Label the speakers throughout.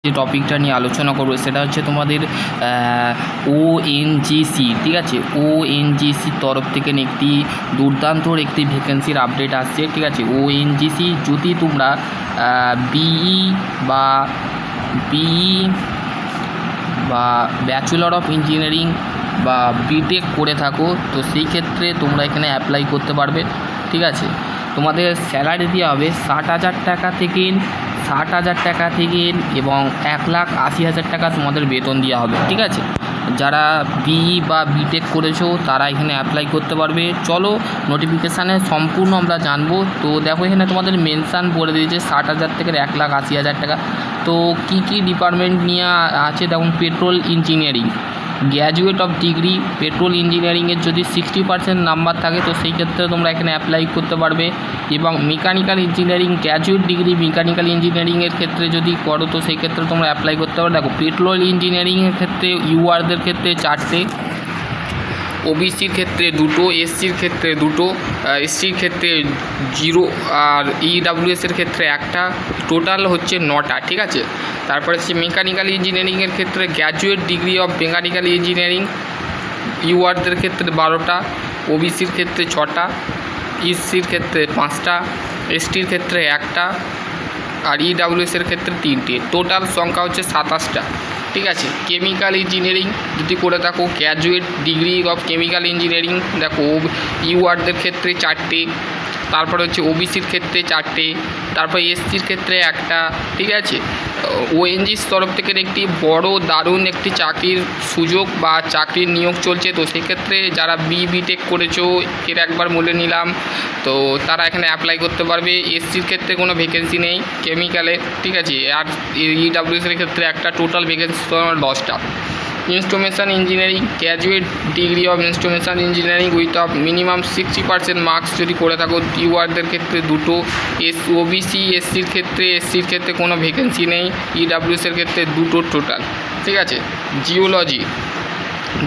Speaker 1: যে টপিকটা নিয়ে আলোচনা করবো সেটা হচ্ছে তোমাদের ওএনজিসি, ঠিক আছে। ওএনজিসির তরফ থেকে একটি দুর্দান্তর একটি ভ্যাকেন্সির আপডেট আসছে, ঠিক আছে। ওএনজিসি যদি তোমরা বিই বা ব্যাচেলর অফ ইঞ্জিনিয়ারিং বা বিটেক করে থাকো, তো সেই ক্ষেত্রে তোমরা এখানে অ্যাপ্লাই করতে পারবে, ঠিক আছে। তোমাদের স্যালারি দেওয়া হবে 60,000 টাকা থেকে এবং 1,80,000 টাকা তোমাদের বেতন দেওয়া হবে, ঠিক আছে। যারা বিই বা বিটেক করেছো তারা এখানে অ্যাপ্লাই করতে পারবে। চলো নোটিফিকেশানে সম্পূর্ণ আমরা জানবো। তো দেখো এখানে তোমাদের মেনশান করে দিয়েছে 60,000 থেকে 1,80,000 টাকা। তো কী কী ডিপার্টমেন্ট নিয়ে আছে দেখুন, petrol engineering, graduate of degree petrol ইঞ্জিনিয়ারিংয়ের যদি 60% নাম্বার থাকে তো সেই ক্ষেত্রে তোমরা এখানে অ্যাপ্লাই করতে পারবে। এবং mechanical engineering graduate degree mechanical ইঞ্জিনিয়ারিংয়ের ক্ষেত্রে যদি করো তো সেই ক্ষেত্রে তোমরা অ্যাপ্লাই করতে পারো। দেখো পেট্রোল ইঞ্জিনিয়ারিংয়ের ক্ষেত্রে ইউআরদের ক্ষেত্রে 4টে, ওবিসির ক্ষেত্রে 2টো, এসসির ক্ষেত্রে 2টো, এসসির ক্ষেত্রে 0 আর ইডাব্লিউএসের ক্ষেত্রে 1টা, টোটাল হচ্ছে 9টা, ঠিক আছে। তারপরে হচ্ছে মেকানিক্যাল ইঞ্জিনিয়ারিংয়ের ক্ষেত্রে graduate degree of mechanical engineering ইউআরদের ক্ষেত্রে 12টা, ওবিসির ক্ষেত্রে 6টা, ইসসির ক্ষেত্রে 5টা, এসটির ক্ষেত্রে 1টা আর ইডাব্লিউএসের ক্ষেত্রে 3টে, টোটাল সংখ্যা হচ্ছে 27টা, ঠিক আছে। কেমিক্যাল ইঞ্জিনিয়ারিং যদি করে থাকো graduate degree of chemical engineering, দেখো ইউআরদের ক্ষেত্রে 4টে, তারপরে হচ্ছে ওবিসির ক্ষেত্রে 4টে, তারপর এসসির ক্ষেত্রে 1টা, ঠিক আছে। ওএনজির তরফ থেকে একটি বড় দারুণ একটি চাকরির সুযোগ বা চাকরির নিয়োগ চলছে। তো সেক্ষেত্রে যারা বিটেক করেছো এর একবার বলে নিলাম, তো তারা এখানে অ্যাপ্লাই করতে পারবে। এসসির ক্ষেত্রে কোনো ভ্যাকেন্সি নেই কেমিক্যালে, ঠিক আছে। আর ইডাব্লিউএসের ক্ষেত্রে একটা, টোটাল ভ্যাকেন্সি 10টা। Instrumentation engineering graduate degree of instrumentation engineering with of minimum 60% marks যদি করে থাকো ইউআরদের ক্ষেত্রে 2টো, ওবিসি এসসির ক্ষেত্রে কোনো ভ্যাকেন্সি নেই, ইডাব্লিউএসের ক্ষেত্রে 2টো টোটাল, ঠিক আছে। জিওলজি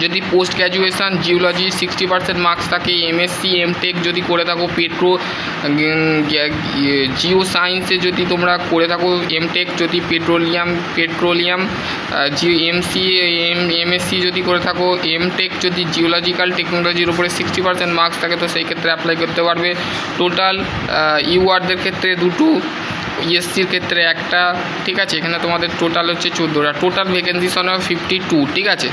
Speaker 1: যদি পোস্ট গ্র্যাজুয়েশন জিওলজি 60% মার্কস থাকে, এমএসসি এমটেক যদি করে থাকো জিও সায়েন্সে যদি তোমরা করে থাকো এমটেক, যদি পেট্রোলিয়াম এমএসসি যদি করে থাকো এমটেক, যদি জিওলজিক্যাল টেকনোলজির উপরে 60% মার্কস থাকে তো সেই ক্ষেত্রে অ্যাপ্লাই করতে পারবে। টোটাল ইউআরদের ক্ষেত্রে 2টো, ইএসসির ক্ষেত্রে 1টা, ঠিক আছে। এখানে তোমাদের টোটাল হচ্ছে 14টা, টোটাল ভ্যাকেন্সি সংখ্যা 52, ঠিক আছে।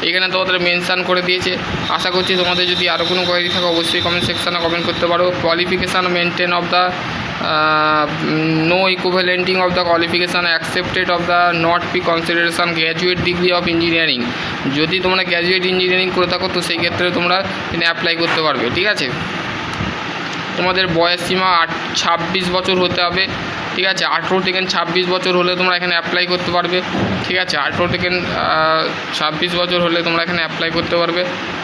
Speaker 1: এখানে তোমাদের মেনশান করে দিয়েছে। আশা করছি তোমাদের যদি আরও কোনো কোয়ারি থাকে অবশ্যই কমেন্ট সেকশানে কমেন্ট করতে পারো। Qualification maintain of the no equivalenting of the qualification accepted of the not be consideration graduate degree of engineering, যদি তোমরা গ্র্যাজুয়েট ইঞ্জিনিয়ারিং করে থাকো তো সেই ক্ষেত্রে তোমরা এখানে অ্যাপ্লাই করতে পারবে, ঠিক আছে। তোমাদের বয়স সীমা 26 বছর হতে হবে, ঠিক আছে। 18 থেকে 26 বছর হলে তোমরা এখানে অ্যাপ্লাই করতে পারবে, ঠিক আছে। 18 থেকে 26 বছর হলে তোমরা এখানে অ্যাপ্লাই করতে পারবে।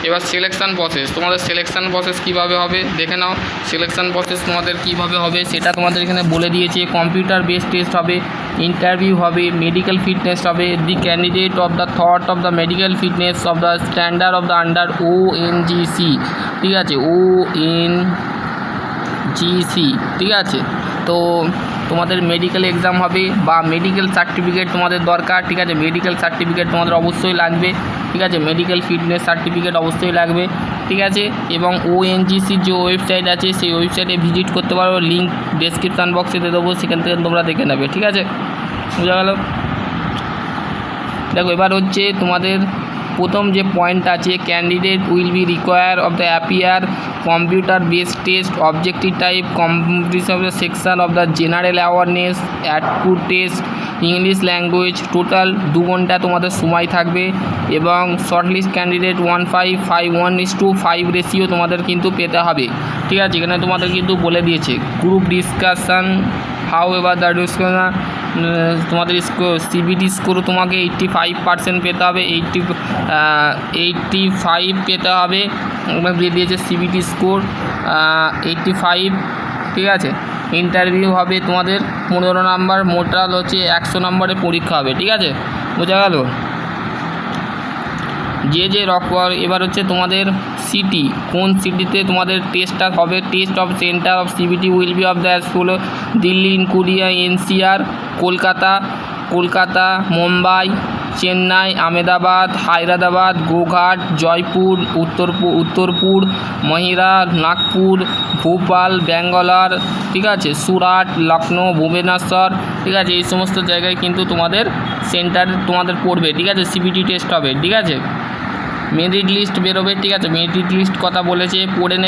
Speaker 1: এবার সিলেকশান প্রসেস, তোমাদের সিলেকশান প্রসেস কীভাবে হবে দেখে নাও। সিলেকশান প্রসেস তোমাদের কীভাবে হবে সেটা তোমাদের এখানে বলে দিয়েছে। কম্পিউটার বেসড টেস্ট হবে, ইন্টারভিউ হবে, মেডিকেল ফিটনেস হবে, the candidate of the thought of the medical fitness of the standard of the under ONGC, ঠিক আছে, ওএনজিসি, ঠিক আছে। তো তোমাদের মেডিকেল এক্সাম হবে বা মেডিকেল সার্টিফিকেট তোমাদের দরকার, ঠিক আছে। মেডিকেল সার্টিফিকেট তোমাদের অবশ্যই লাগবে, ঠিক আছে। মেডিকেল ফিটনেস সার্টিফিকেট অবশ্যই লাগবে, ঠিক আছে। এবং ওএনজিসির যে ওয়েবসাইট আছে সেই ওয়েবসাইটে ভিজিট করতে পারো, লিঙ্ক ডেসক্রিপশান বক্সে দিয়ে দেবো, সেখান থেকে তোমরা দেখে নেবে, ঠিক আছে। বোঝা গেল। দেখো এবার হচ্ছে তোমাদের প্রথম যে পয়েন্ট আছে, candidate will be require of the appear computer based test objective type competition of the section of the general awareness aptitude test English language, total 2 ঘন্টা তোমাদের সময় থাকবে। এবং শর্টলিস্ট ক্যান্ডিডেট 1:5 রেশিও তোমাদের কিন্তু পেতে হবে, ঠিক আছে। এখানে তোমাদের কিন্তু বলে দিয়েছে group discussion how ever the discussion তোমাদের সিবিটি স্কোর তোমাকে 85% পেতে হবে, 85 পেতে হবে, দিয়ে দিয়েছে সিবিটি স্কোর 85, ঠিক আছে। ইন্টারভিউ হবে তোমাদের 15 নম্বর, মোটাল হচ্ছে 100 নম্বরের পরীক্ষা হবে, ঠিক আছে। বোঝা গেল। এবার হচ্ছে তোমাদের সিটি, কোন সিটিতে তোমাদের টেস্টটা হবে। Test of center of CBT will be of the school Delhi, ইনকুরিয়া, এনসিআর, কলকাতা, কলকাতা, মুম্বাই, চেন্নাই, আহমেদাবাদ, হায়দ্রাবাদ, গোঘাট, জয়পুর, উত্তরপুর, মহিরা, নাগপুর, ভোপাল, ব্যাঙ্গালোর, ঠিক আছে, সুরাট, লখনৌ, ভুবনেশ্বর, ঠিক আছে, এই সমস্ত জায়গায় কিন্তু তোমাদের সেন্টার তোমাদের পড়বে, ঠিক আছে, সিবিটি টেস্ট হবে, ঠিক আছে। মেরিট লিস্ট বেরোবে, ঠিক আছে, মেরিট লিস্ট কথা বলেছে, পড়ে নেবে।